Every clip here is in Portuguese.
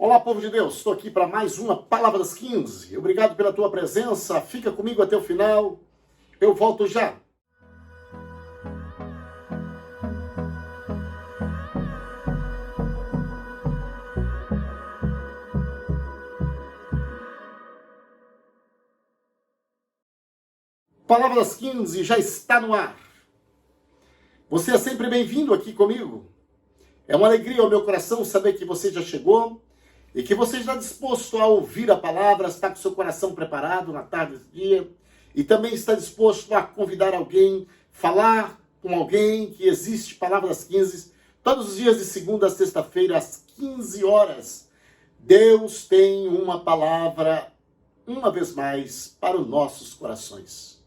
Olá, povo de Deus, estou aqui para mais uma Palavra das 15. Obrigado pela tua presença, fica comigo até o final, eu volto já. Palavra das 15 já está no ar. Você é sempre bem-vindo aqui comigo. É uma alegria ao meu coração saber que você já chegou e que você está disposto a ouvir a palavra, está com seu coração preparado na tarde do dia e também está disposto a convidar alguém, falar com alguém que existe Palavra das 15, todos os dias de segunda a sexta-feira, às 15 horas. Deus tem uma palavra, uma vez mais, para os nossos corações.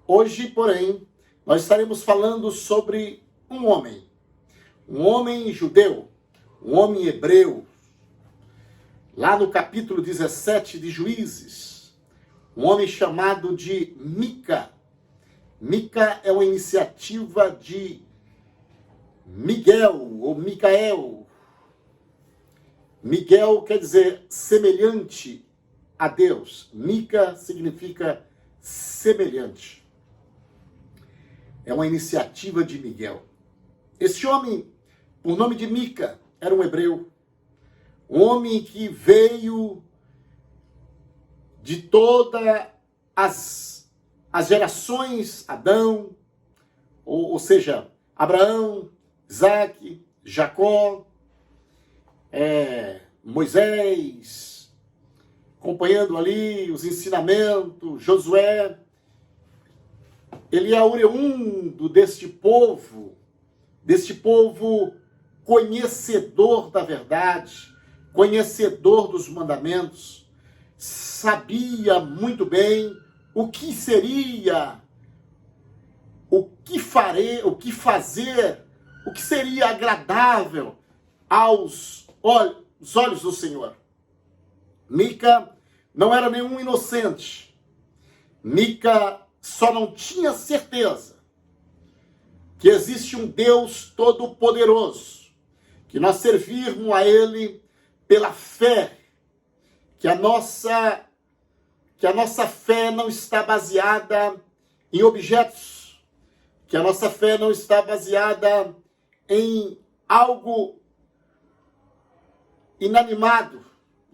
Hoje, porém, nós estaremos falando sobre um homem judeu, um homem hebreu, lá no capítulo 17 de Juízes, um homem chamado de Mica. Mica é uma iniciativa de Miguel, ou Micael. Miguel quer dizer semelhante a Deus. Mica significa semelhante. É uma iniciativa de Miguel. Esse homem, por nome de Mica, era um hebreu. Um homem que veio de todas as gerações, Adão, ou seja, Abraão, Isaac, Jacó, Moisés, acompanhando ali os ensinamentos, Josué. Ele é oriundo deste povo conhecedor da verdade, conhecedor dos mandamentos, sabia muito bem o que seria, o que fazer, o que seria agradável aos olhos do Senhor. Mica não era nenhum inocente. Mica só não tinha certeza que existe um Deus todo-poderoso, que nós servirmos a Ele pela fé, que a nossa fé não está baseada em objetos, que a nossa fé não está baseada em algo inanimado,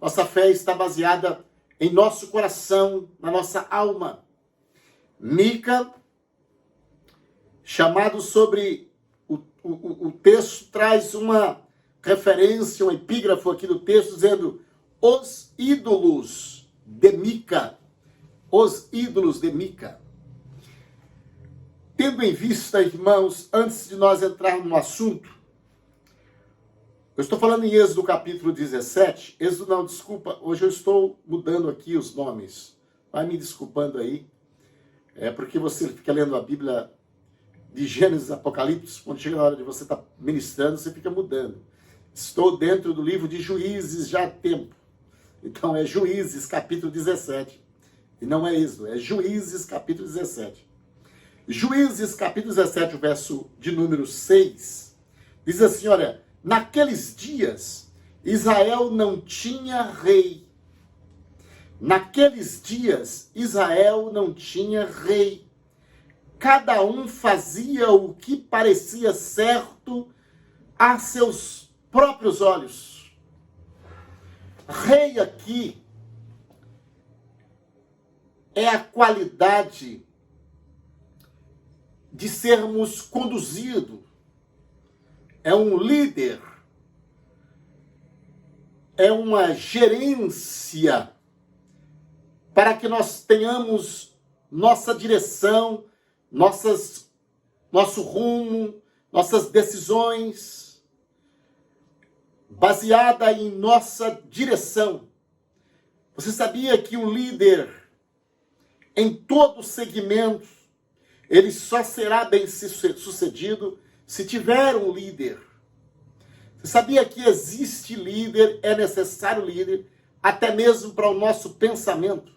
nossa fé está baseada em nosso coração, na nossa alma. Mica, chamado sobre o texto, traz uma referência, um epígrafo aqui do texto, dizendo os ídolos de Mica. Os ídolos de Mica. Tendo em vista, irmãos, antes de nós entrarmos no assunto, eu estou falando em Êxodo capítulo 17, hoje eu estou mudando aqui os nomes, vai me desculpando aí, porque você fica lendo a Bíblia de Gênesis, Apocalipse, quando chega na hora de você estar ministrando, você fica mudando. Estou dentro do livro de Juízes já há tempo. Então é Juízes capítulo 17. E não é Êxodo, é Juízes capítulo 17. Juízes capítulo 17, o verso de número 6, diz assim, olha, naqueles dias Israel não tinha rei. Naqueles dias Israel não tinha rei. Cada um fazia o que parecia certo a seus próprios olhos. Rei aqui é a qualidade de sermos conduzidos. É um líder. É uma gerência para que nós tenhamos nossa direção, nosso rumo, nossas decisões, baseada em nossa direção. Você sabia que o líder, em todo segmento, ele só será bem sucedido se tiver um líder? Você sabia que existe líder, é necessário líder, até mesmo para o nosso pensamento?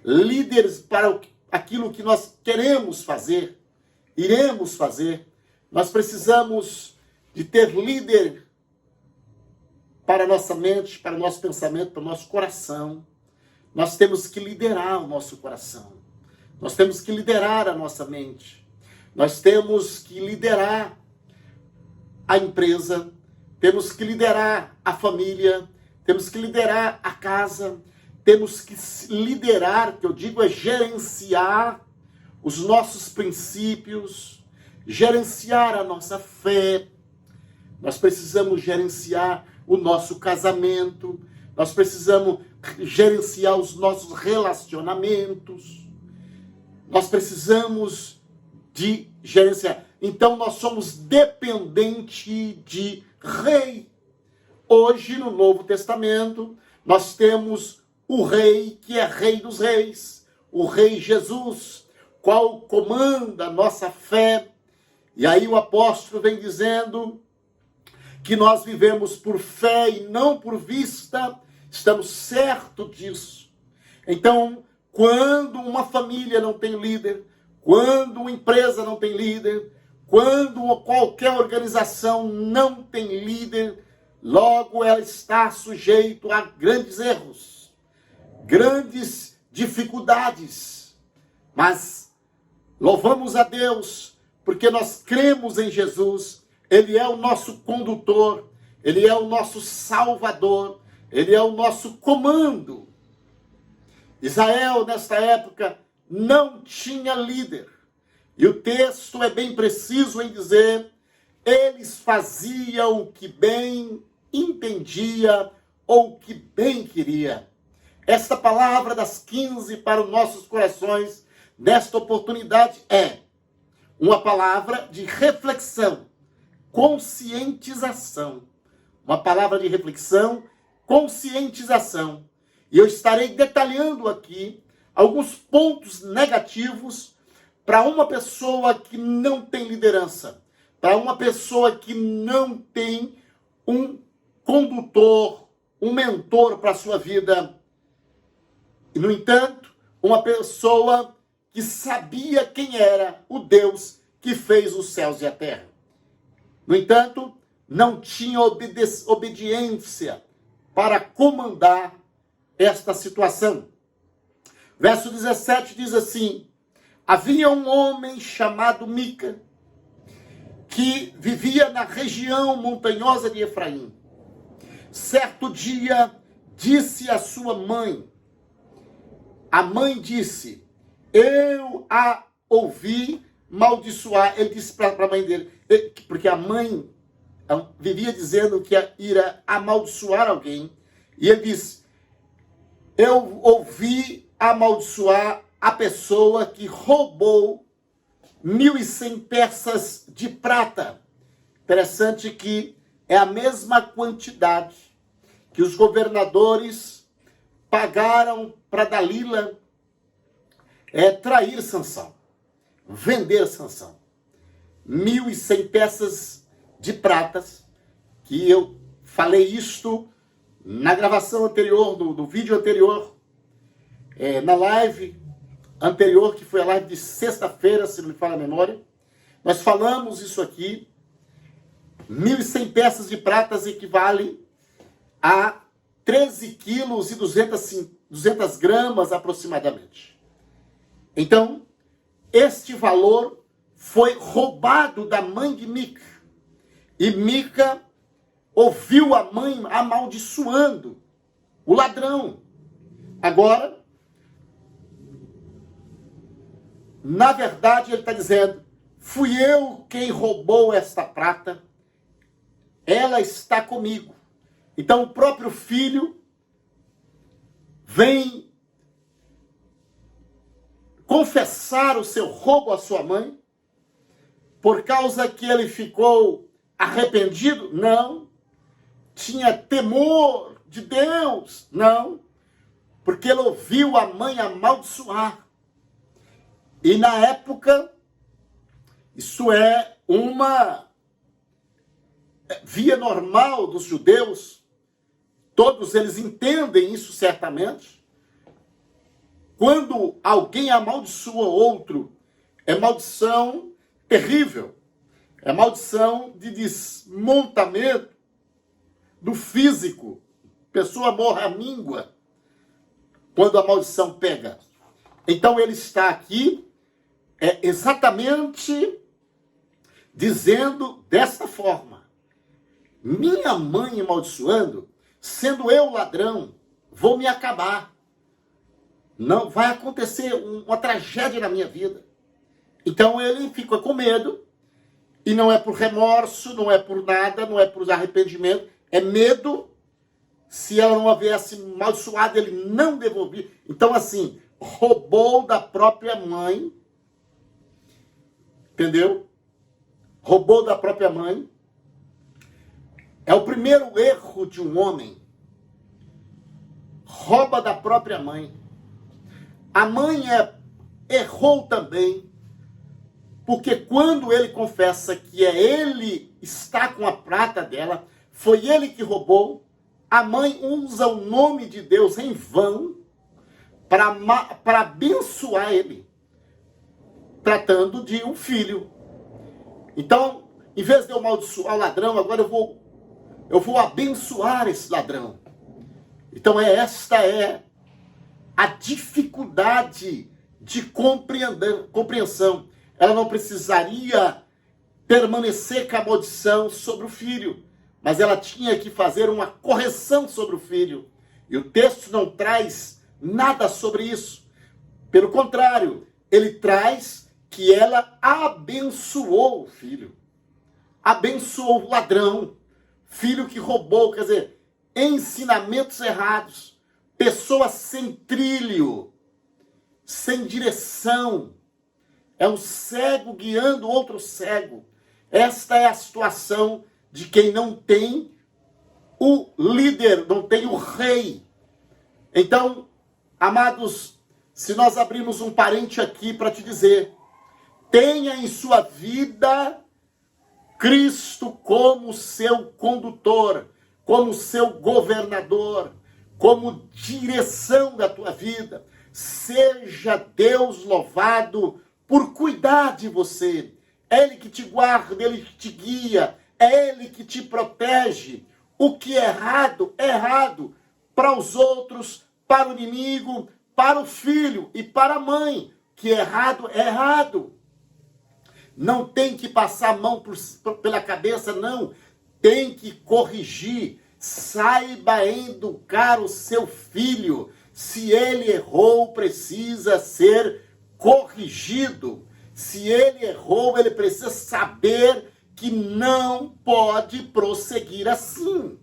Líderes para aquilo que nós queremos fazer, iremos fazer. Nós precisamos de ter líder para a nossa mente, para o nosso pensamento, para o nosso coração. Nós temos que liderar o nosso coração. Nós temos que liderar a nossa mente. Nós temos que liderar a empresa. Temos que liderar a família. Temos que liderar a casa. Temos que liderar, que eu digo é gerenciar os nossos princípios, gerenciar a nossa fé. Nós precisamos gerenciar o nosso casamento. Nós precisamos gerenciar os nossos relacionamentos. Nós precisamos de gerenciar. Então, nós somos dependentes de rei. Hoje, no Novo Testamento, nós temos o rei que é rei dos reis, o rei Jesus, qual comanda a nossa fé. E aí o apóstolo vem dizendo que nós vivemos por fé e não por vista. Estamos certos disso. Então, quando uma família não tem líder, quando uma empresa não tem líder, quando qualquer organização não tem líder, logo ela está sujeita a grandes erros, grandes dificuldades. Mas louvamos a Deus, porque nós cremos em Jesus. Ele é o nosso condutor, Ele é o nosso salvador, Ele é o nosso comando. Israel, nesta época, não tinha líder. E o texto é bem preciso em dizer: eles faziam o que bem entendia ou o que bem queria. Esta palavra das 15 para os nossos corações, nesta oportunidade, é uma palavra de reflexão, conscientização. Uma palavra de reflexão, conscientização. E eu estarei detalhando aqui alguns pontos negativos para uma pessoa que não tem liderança, para uma pessoa que não tem um condutor, um mentor para a sua vida. E, no entanto, uma pessoa que sabia quem era o Deus que fez os céus e a terra. No entanto, não tinha obediência para comandar esta situação. Verso 17 diz assim: havia um homem chamado Mica, que vivia na região montanhosa de Efraim. Certo dia, disse a sua mãe, a mãe disse, eu a ouvi maldiçoar. Ele disse para a mãe dele, porque a mãe vivia dizendo que ia amaldiçoar alguém. E ele disse, eu ouvi amaldiçoar a pessoa que roubou 1.100 peças de prata. Interessante que é a mesma quantidade que os governadores pagaram para Dalila trair Sansão, vender Sansão. 1.100 peças de pratas, que eu falei isto na gravação anterior, do vídeo anterior, na live anterior, que foi a live de sexta-feira, se não me falha a memória. Nós falamos isso aqui. 1.100 peças de pratas equivalem a 13 quilos e 200 gramas aproximadamente. Então, este valor foi roubado da mãe de Mica. E Mica ouviu a mãe amaldiçoando o ladrão. Agora, na verdade, ele está dizendo, fui eu quem roubou esta prata, ela está comigo. Então o próprio filho vem confessar o seu roubo à sua mãe, por causa que ele ficou arrependido? Não. Tinha temor de Deus? Não. Porque ele ouviu a mãe amaldiçoar. E na época, isso é uma via normal dos judeus, todos eles entendem isso certamente. Quando alguém amaldiçoa outro, é maldição terrível, é maldição de desmontamento do físico. Pessoa morre à míngua quando a maldição pega. Então ele está aqui exatamente dizendo desta forma: minha mãe amaldiçoando, sendo eu ladrão, vou me acabar. Não vai acontecer uma tragédia na minha vida. Então ele fica com medo, e não é por remorso, não é por nada, não é por arrependimento, é medo. Se ela não houvesse amaldiçoado, ele não devolvia. Então, assim, roubou da própria mãe, entendeu? Roubou da própria mãe. É o primeiro erro de um homem. Rouba da própria mãe. A mãe errou também, porque quando ele confessa que ele está com a prata dela, foi ele que roubou, a mãe usa o nome de Deus em vão para abençoar ele, tratando de um filho. Então, em vez de eu amaldiçoar o ladrão, agora eu vou abençoar esse ladrão. Então esta é a dificuldade de compreensão. Ela não precisaria permanecer com a maldição sobre o filho, mas ela tinha que fazer uma correção sobre o filho. E o texto não traz nada sobre isso. Pelo contrário, ele traz que ela abençoou o filho. Abençoou o ladrão, filho que roubou, quer dizer, ensinamentos errados, pessoa sem trilho, sem direção. É um cego guiando outro cego. Esta é a situação de quem não tem o líder, não tem o rei. Então, amados, se nós abrirmos um parente aqui para te dizer, tenha em sua vida Cristo como seu condutor, como seu governador, como direção da tua vida. Seja Deus louvado por cuidar de você. É Ele que te guarda, Ele que te guia, é Ele que te protege. O que é errado para os outros, para o inimigo, para o filho e para a mãe. Que é errado. Não tem que passar a mão pela cabeça, não. Tem que corrigir. Saiba educar o seu filho. Se ele errou, precisa ser corrigido. Se ele errou, ele precisa saber que não pode prosseguir assim.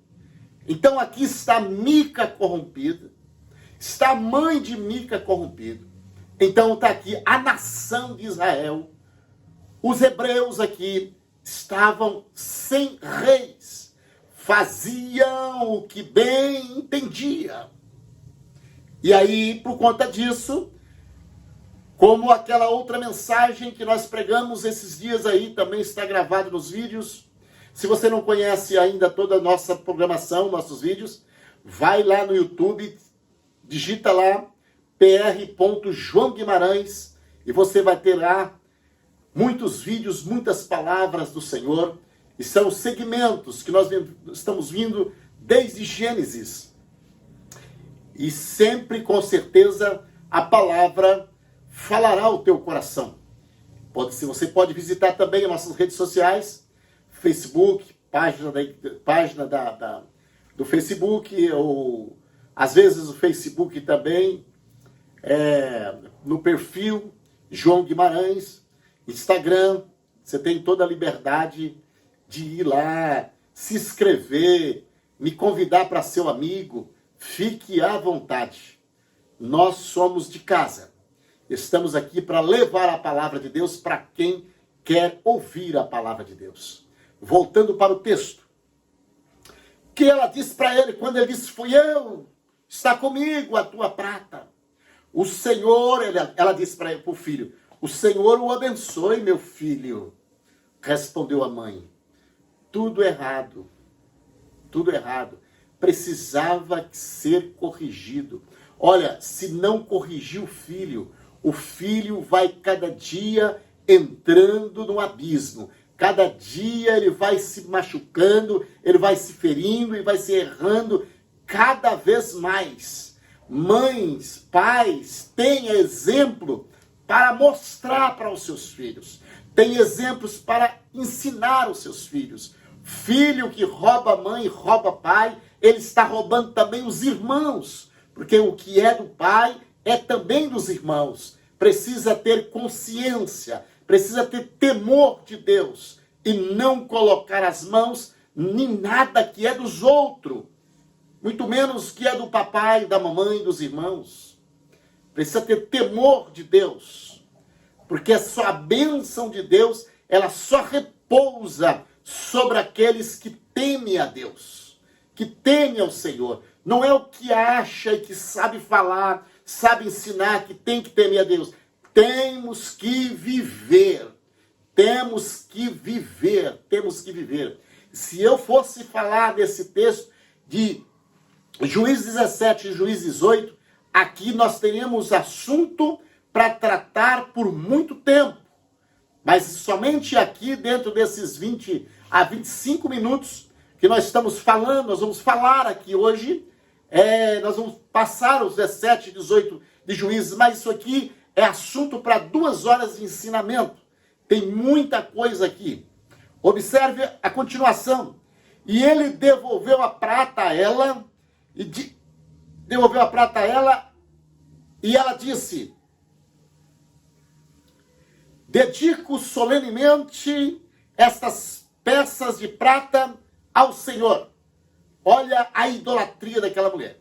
Então aqui está Mica corrompida. Está a mãe de Mica corrompida. Então está aqui a nação de Israel. Os hebreus aqui estavam sem reis. Faziam o que bem entendia. E aí, por conta disso, como aquela outra mensagem que nós pregamos esses dias aí, também está gravado nos vídeos. Se você não conhece ainda toda a nossa programação, nossos vídeos, vai lá no YouTube, digita lá, pr. João Guimarães, e você vai ter lá muitos vídeos, muitas palavras do Senhor, e são os segmentos que nós estamos vindo desde Gênesis. E sempre, com certeza, a palavra falará ao teu coração. Você pode visitar também as nossas redes sociais, Facebook, página do Facebook, ou às vezes o Facebook também, no perfil João Guimarães, Instagram. Você tem toda a liberdade de ir lá, se inscrever, me convidar para ser amigo. Fique à vontade. Nós somos de casa. Estamos aqui para levar a palavra de Deus para quem quer ouvir a palavra de Deus. Voltando para o texto. Que ela disse para ele, quando ele disse, fui eu, está comigo a tua prata. O Senhor, ela disse para o filho, o Senhor o abençoe, meu filho. Respondeu a mãe, tudo errado. Precisava ser corrigido. Olha, se não corrigir o filho vai cada dia entrando no abismo, Cada dia ele vai se machucando, ele vai se ferindo e vai se errando cada vez mais. Mães, pais, tenha exemplo para mostrar para os seus filhos. Tem exemplos para ensinar os seus filhos. Filho que rouba mãe, rouba pai, ele está roubando também os irmãos. Porque o que é do pai é também dos irmãos. Precisa ter consciência, precisa ter temor de Deus e não colocar as mãos em nada que é dos outros, muito menos que é do papai, da mamãe, dos irmãos. Precisa ter temor de Deus, porque só a bênção de Deus, ela só repousa sobre aqueles que temem a Deus, que temem ao Senhor. Não é o que acha e que sabe falar, sabe ensinar, que tem que temer a Deus. Temos que viver. Temos que viver. Temos que viver. Se eu fosse falar desse texto de Juízes 17 e Juízes 18, aqui nós teríamos assunto para tratar por muito tempo. Mas somente aqui, dentro desses 20 a 25 minutos que nós estamos falando, nós vamos falar aqui hoje, nós vamos passar os 17 e 18 de Juízes, mas isso aqui é assunto para 2 horas de ensinamento. Tem muita coisa aqui. Observe a continuação. E ele devolveu a prata a ela, e ela disse: dedico solenemente estas peças de prata ao Senhor. Olha a idolatria daquela mulher.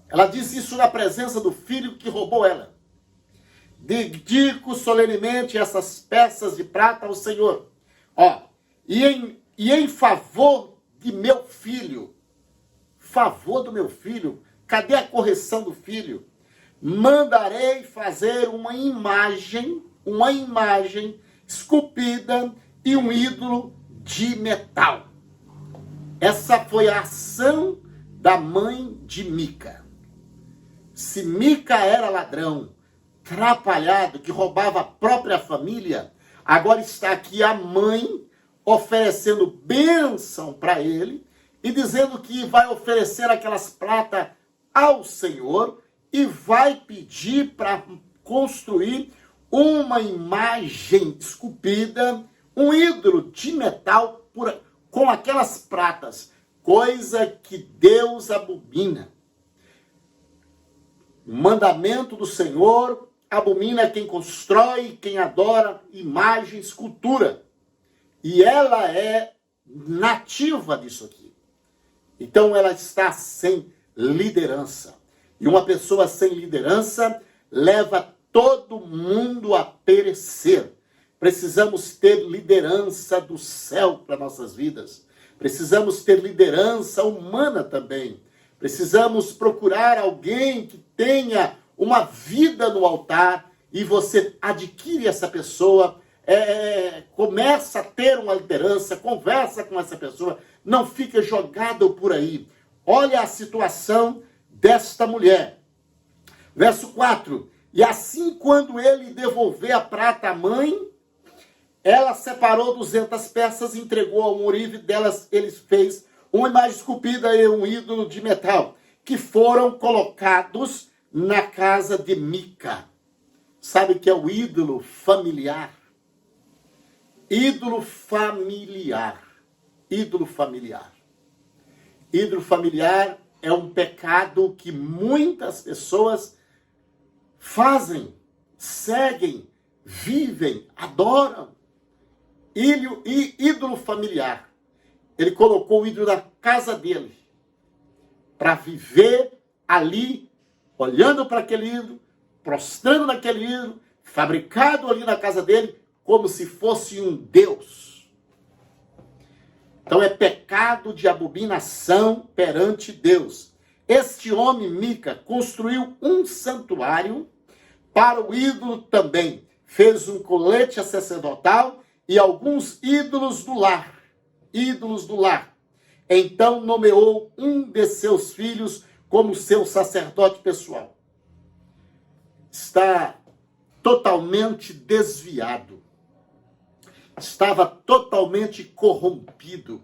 Ela disse isso na presença do filho que roubou ela. Dedico solenemente essas peças de prata ao Senhor. E em favor de meu filho. Favor do meu filho. Cadê a correção do filho? Mandarei fazer uma imagem esculpida e um ídolo de metal. Essa foi a ação da mãe de Mica. Se Mica era ladrão, atrapalhado, que roubava a própria família, agora está aqui a mãe oferecendo bênção para ele e dizendo que vai oferecer aquelas pratas ao Senhor e vai pedir para construir uma imagem esculpida, um ídolo de metal com aquelas pratas, coisa que Deus abomina. O mandamento do Senhor abomina quem constrói, quem adora imagem, escultura. E ela é nativa disso aqui. Então ela está sem liderança. E uma pessoa sem liderança leva todo mundo a perecer. Precisamos ter liderança do céu para nossas vidas. Precisamos ter liderança humana também. Precisamos procurar alguém que tenha uma vida no altar e você adquire essa pessoa, começa a ter uma liderança, conversa com essa pessoa, não fica jogado por aí. Olha a situação desta mulher. Verso 4. E assim, quando ele devolver a prata à mãe, ela separou 200 peças e entregou a um ourive. Delas ele fez uma imagem esculpida e um ídolo de metal, que foram colocados na casa de Mica. Sabe o que é o ídolo familiar? Ídolo familiar. Ídolo familiar. Ídolo familiar é um pecado que muitas pessoas fazem, seguem, vivem, adoram. Ídolo familiar. Ele colocou o ídolo na casa dele para viver ali, olhando para aquele ídolo, prostrando naquele ídolo, fabricado ali na casa dele, como se fosse um Deus. Então é pecado de abominação perante Deus. Este homem, Mica, construiu um santuário para o ídolo também. Fez um colete sacerdotal e alguns ídolos do lar. Ídolos do lar. Então nomeou um de seus filhos como seu sacerdote pessoal. Está totalmente desviado. estava totalmente corrompido.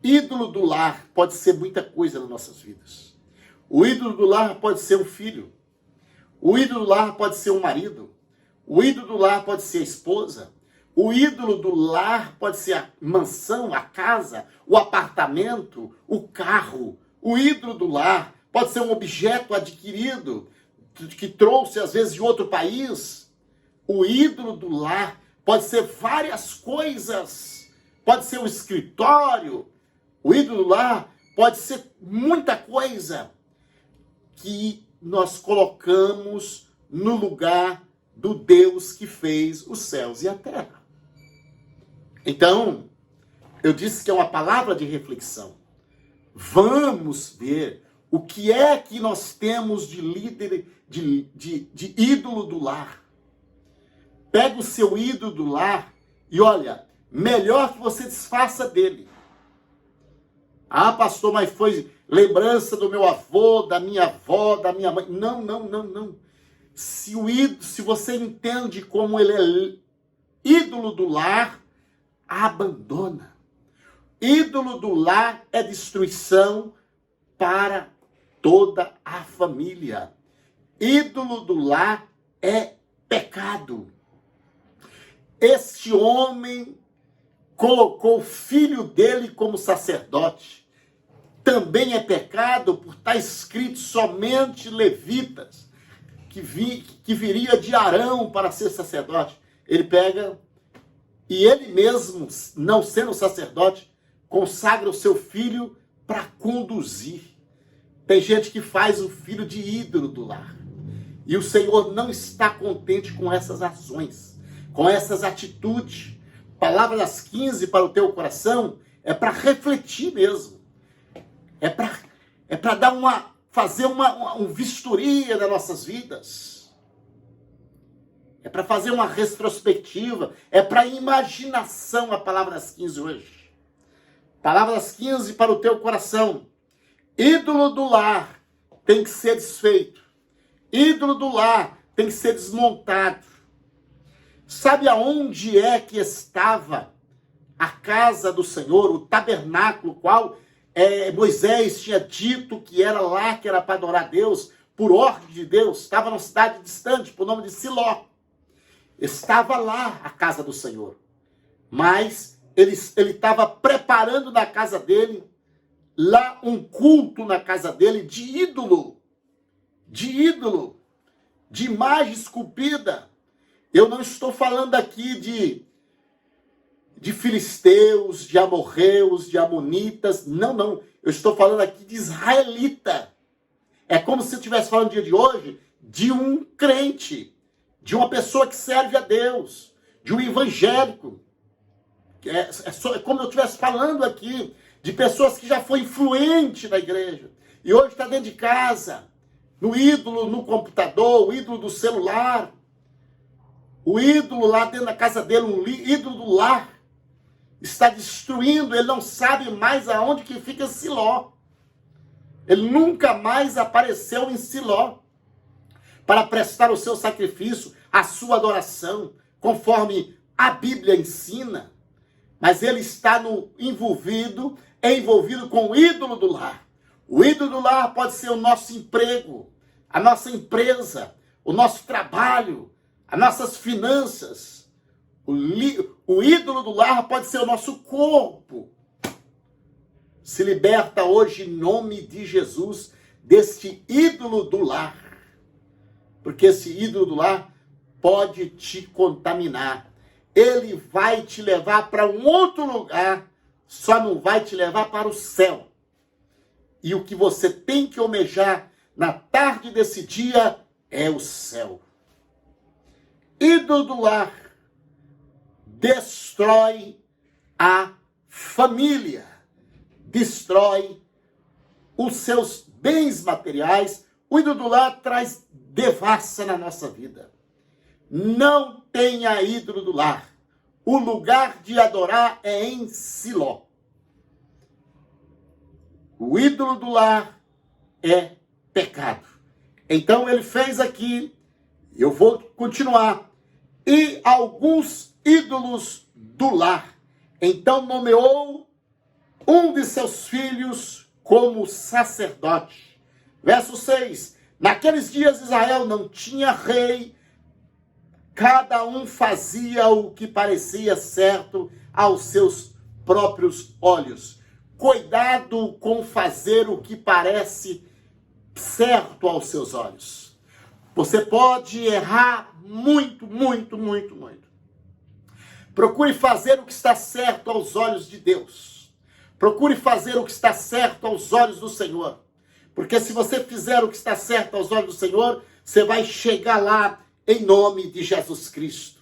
Ídolo do lar pode ser muita coisa nas nossas vidas. O ídolo do lar pode ser um filho. O ídolo do lar pode ser um marido. O ídolo do lar pode ser a esposa. O ídolo do lar pode ser a mansão, a casa, o apartamento, o carro. O ídolo do lar pode ser um objeto adquirido que trouxe, às vezes, de outro país. O ídolo do lar pode ser várias coisas. Pode ser um escritório. O ídolo do lar pode ser muita coisa que nós colocamos no lugar do Deus que fez os céus e a terra. Então, eu disse que é uma palavra de reflexão. Vamos ver o que é que nós temos de líder, de ídolo do lar. Pega o seu ídolo do lar e olha, melhor que você desfaça dele. Ah, pastor, mas foi lembrança do meu avô, da minha avó, da minha mãe. Não, não, não, não. Se você entende como ele é ídolo do lar, abandona. Ídolo do lar é destruição para toda a família. Ídolo do lar é pecado. Este homem colocou o filho dele como sacerdote. Também é pecado por estar escrito somente levitas, que viria de Arão para ser sacerdote. Ele pega e ele mesmo, não sendo sacerdote, consagra o seu filho para conduzir. Tem gente que faz o filho de ídolo do lar. E o Senhor não está contente com essas ações, com essas atitudes. Palavra das 15 para o teu coração é para refletir mesmo. É para dar fazer um vistoria das nossas vidas. É para fazer uma retrospectiva. É para imaginação a palavra das 15 hoje. Palavra das 15 para o teu coração. Ídolo do lar tem que ser desfeito. Ídolo do lar tem que ser desmontado. Sabe aonde é que estava a casa do Senhor, o tabernáculo, qual Moisés tinha dito que era lá, que era para adorar a Deus, por ordem de Deus? Estava numa cidade distante, por nome de Siló. Estava lá a casa do Senhor. Mas ele estava preparando na casa dele, lá um culto na casa dele de ídolo, de imagem esculpida. Eu não estou falando aqui de filisteus, de amorreus, de amonitas. Não, não. Eu estou falando aqui de israelita. É como se eu estivesse falando no dia de hoje de um crente, de uma pessoa que serve a Deus, de um evangélico. É como eu estivesse falando aqui de pessoas que já foi influente na igreja e hoje está dentro de casa, no ídolo, no computador, o ídolo do celular. O ídolo lá dentro da casa dele, um ídolo do lar, está destruindo, ele não sabe mais aonde que fica Siló. Ele nunca mais apareceu em Siló para prestar o seu sacrifício, a sua adoração, conforme a Bíblia ensina. Mas ele está envolvido com o ídolo do lar. O ídolo do lar pode ser o nosso emprego, a nossa empresa, o nosso trabalho, as nossas finanças. O ídolo do lar pode ser o nosso corpo. Se liberta hoje em nome de Jesus deste ídolo do lar. Porque esse ídolo do lar pode te contaminar. Ele vai te levar para um outro lugar, só não vai te levar para o céu. E o que você tem que almejar na tarde desse dia é o céu. Ídolo do lar destrói a família, destrói os seus bens materiais. O ídolo do lar traz devassa na nossa vida. Não tenha ídolo do lar. O lugar de adorar é em Siló. O ídolo do lar é pecado. Então ele fez aqui, eu vou continuar. E alguns ídolos do lar. Então nomeou um de seus filhos como sacerdote. Verso 6. Naqueles dias Israel não tinha rei, cada um fazia o que parecia certo aos seus próprios olhos. Cuidado com fazer o que parece certo aos seus olhos. Você pode errar muito, muito, muito, muito. Procure fazer o que está certo aos olhos de Deus. Procure fazer o que está certo aos olhos do Senhor. Porque se você fizer o que está certo aos olhos do Senhor, você vai chegar lá em nome de Jesus Cristo.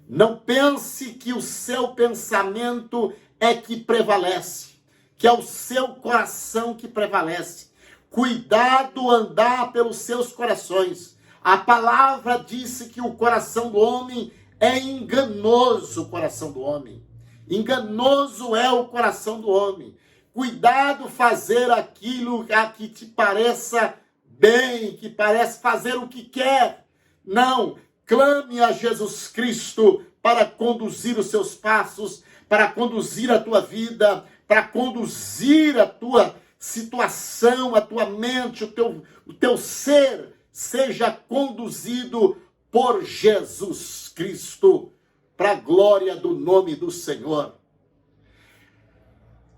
Não pense que o seu pensamento é que prevalece, que é o seu coração que prevalece. Cuidado andar pelos seus corações. A palavra disse que o coração do homem é enganoso, o coração do homem. Enganoso é o coração do homem. Cuidado fazer aquilo que te pareça bem, que parece fazer o que quer. Não, clame a Jesus Cristo para conduzir os seus passos, para conduzir a tua vida, para conduzir a tua situação, a tua mente, o teu ser, seja conduzido por Jesus Cristo, para a glória do nome do Senhor.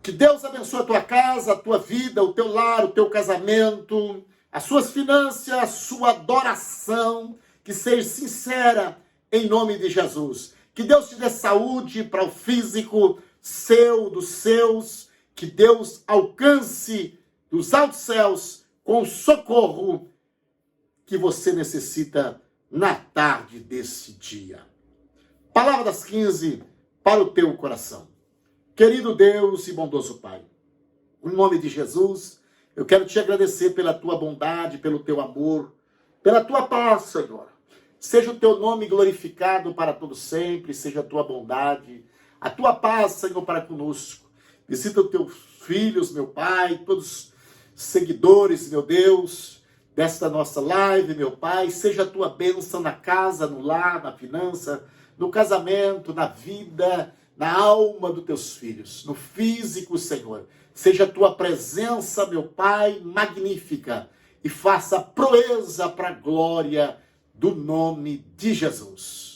Que Deus abençoe a tua casa, a tua vida, o teu lar, o teu casamento, as suas finanças, a sua adoração, que seja sincera em nome de Jesus. Que Deus te dê saúde para o físico seu, dos seus, que Deus alcance dos altos céus com o socorro que você necessita na tarde desse dia. Palavra das 15 para o teu coração. Querido Deus e bondoso Pai, em nome de Jesus, eu quero te agradecer pela tua bondade, pelo teu amor, pela tua paz, Senhor. Seja o teu nome glorificado para todo sempre, seja a tua bondade, a tua paz, Senhor, para conosco. Visita os teus filhos, meu Pai, todos os seguidores, meu Deus, desta nossa live, meu Pai. Seja a tua bênção na casa, no lar, na finança, no casamento, na vida, na alma dos teus filhos, no físico, Senhor. Seja a tua presença, meu Pai, magnífica e faça proeza para a glória do nome de Jesus.